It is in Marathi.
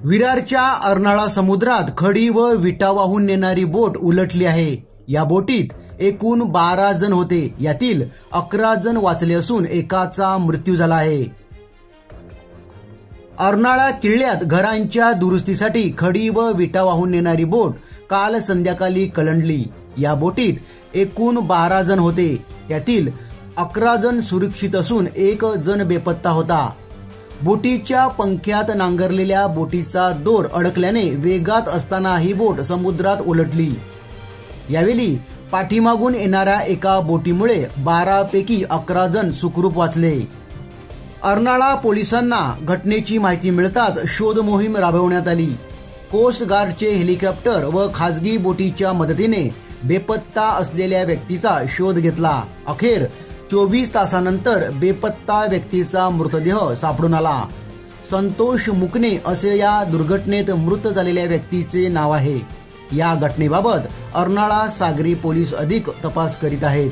विरारच्या अर्नाळा समुद्रात खडी व विटा वाहून नेणारी बोट उलटली आहे। या बोटीत एकूण 12 जण होते, यातील 11 जण वाचले असून एकाचा मृत्यू झाला आहे। अर्नाळा किल्ल्यात घरांच्या दुरुस्तीसाठी खडी व विटा वाहून नेणारी बोट काल संध्याकाळी कलंडली। या बोटीत एकूण 12 जण होते, त्यातील 11 जण सुरक्षित असून 1 जण बेपत्ता होता। बोटीच्या पंख्यात नांगरलेल्या बोटीचा दोर अडकल्याने वेगात असताना ही बोट समुद्रात उलटली। यावेळी पाठीमागून येणाऱ्या एका बोटीमुळे 12 पैकी 11 जण सुखरूप वाचले। अर्नाळा पोलिसांना घटनेची माहिती मिळताच शोध मोहीम राबवण्यात आली। कोस्ट गार्डचे हेलिकॉप्टर व खासगी बोटीच्या मदतीने बेपत्ता असलेल्या व्यक्तीचा शोध घेतला। अखेर 24 तासानंतर बेपत्ता व्यक्तीचा मृतदेह सापडून आला। संतोष मुकणे असे या दुर्घटनेत मृत झालेल्या व्यक्तीचे नाव आहे। या घटनेबाबत अर्नाळा सागरी पोलीस अधिक तपास करीत आहेत।